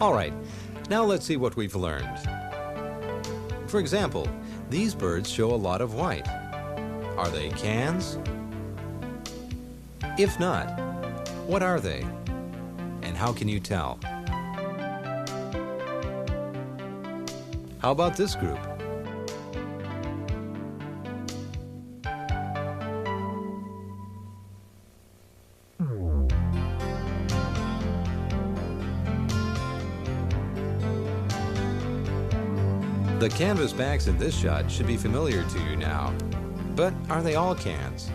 All right, now let's see what we've learned. For example, these birds show a lot of white. Are they cans? If not, what are they? And how can you tell? How about this group? The canvasbacks in this shot should be familiar to you now. But are they all cans?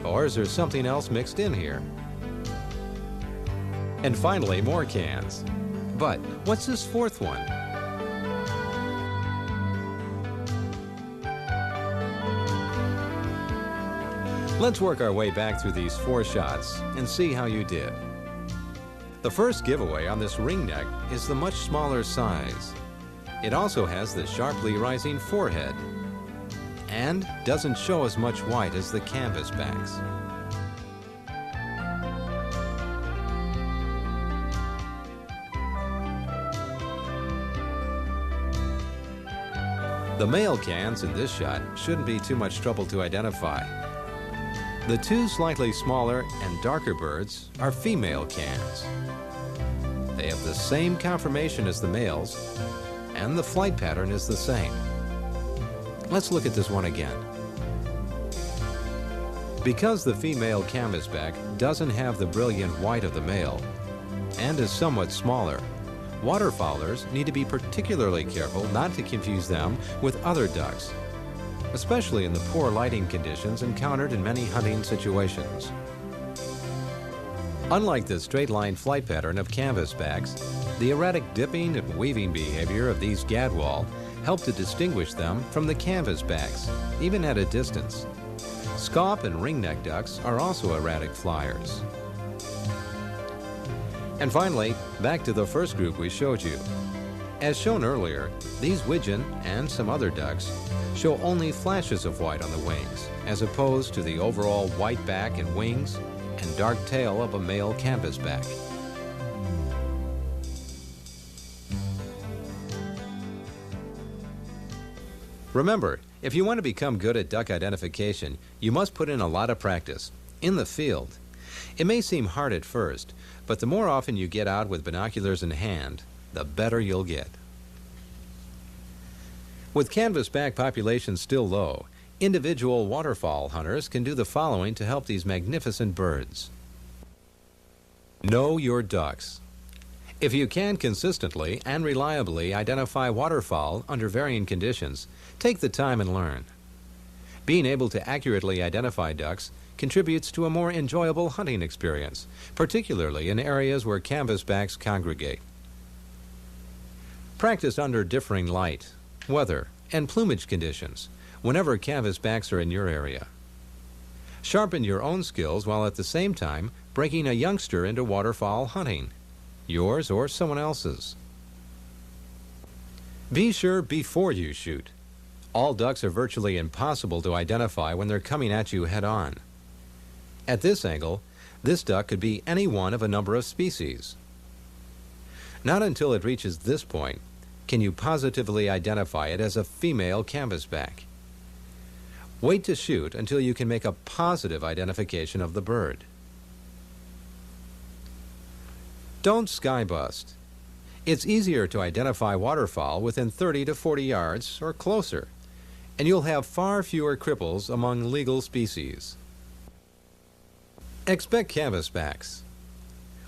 Or is there something else mixed in here? And finally, more cans. But what's this fourth one? Let's work our way back through these 4 shots and see how you did. The first giveaway on this ring neck is the much smaller size. It also has the sharply rising forehead and doesn't show as much white as the canvasbacks. The male cans in this shot shouldn't be too much trouble to identify. The 2 slightly smaller and darker birds are female cans. They have the same conformation as the males, and the flight pattern is the same. Let's look at this one again. Because the female canvasback doesn't have the brilliant white of the male and is somewhat smaller, waterfowlers need to be particularly careful not to confuse them with other ducks, especially in the poor lighting conditions encountered in many hunting situations. Unlike the straight-line flight pattern of canvasbacks, the erratic dipping and weaving behavior of these gadwall help to distinguish them from the canvasbacks, even at a distance. Scaup and ringneck ducks are also erratic flyers. And finally, back to the first group we showed you. As shown earlier, these widgeon and some other ducks show only flashes of white on the wings, as opposed to the overall white back and wings and dark tail of a male canvasback. Remember, if you want to become good at duck identification, you must put in a lot of practice, in the field. It may seem hard at first, but the more often you get out with binoculars in hand, the better you'll get. With canvasback populations still low, individual waterfowl hunters can do the following to help these magnificent birds. Know your ducks. If you can consistently and reliably identify waterfowl under varying conditions, take the time and learn. Being able to accurately identify ducks contributes to a more enjoyable hunting experience, particularly in areas where canvasbacks congregate. Practice under differing light, weather, and plumage conditions whenever canvasbacks are in your area. Sharpen your own skills while at the same time breaking a youngster into waterfowl hunting, yours or someone else's. Be sure before you shoot. All ducks are virtually impossible to identify when they're coming at you head-on. At this angle, this duck could be any one of a number of species. Not until it reaches this point can you positively identify it as a female canvasback. Wait to shoot until you can make a positive identification of the bird. Don't skybust. It's easier to identify waterfowl within 30 to 40 yards or closer, and you'll have far fewer cripples among legal species. Expect canvasbacks.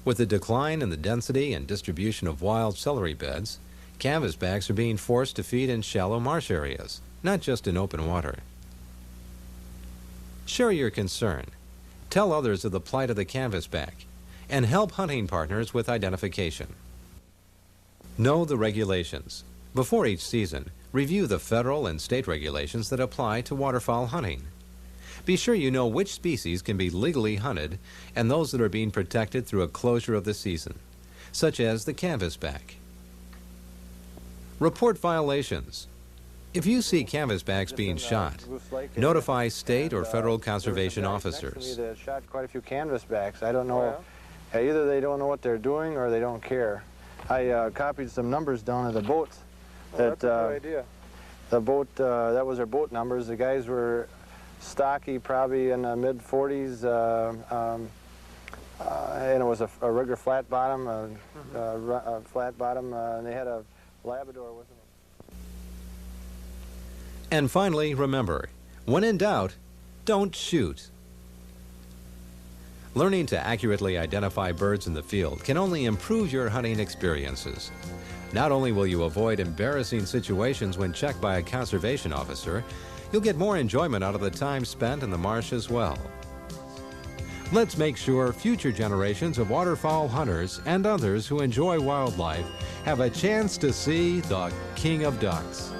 With the decline in the density and distribution of wild celery beds, canvasbacks are being forced to feed in shallow marsh areas, not just in open water. Share your concern. Tell others of the plight of the canvasback, and help hunting partners with identification. Know the regulations. Before each season, review the federal and state regulations that apply to waterfowl hunting. Be sure you know which species can be legally hunted and those that are being protected through a closure of the season, such as the canvasback. Report violations. If you see canvasbacks being shot, notify state or federal conservation officers. Shot quite a few canvasbacks. I don't know Yeah, either they don't know what they're doing or they don't care. I copied some numbers down of the boats. That's a good idea. The boat, that was their boat numbers. The guys were stocky, probably in the mid-40s, and it was a rigger flat bottom, and they had a Labrador with them. And finally, remember, when in doubt, don't shoot. Learning to accurately identify birds in the field can only improve your hunting experiences. Not only will you avoid embarrassing situations when checked by a conservation officer, you'll get more enjoyment out of the time spent in the marsh as well. Let's make sure future generations of waterfowl hunters and others who enjoy wildlife have a chance to see the King of Ducks.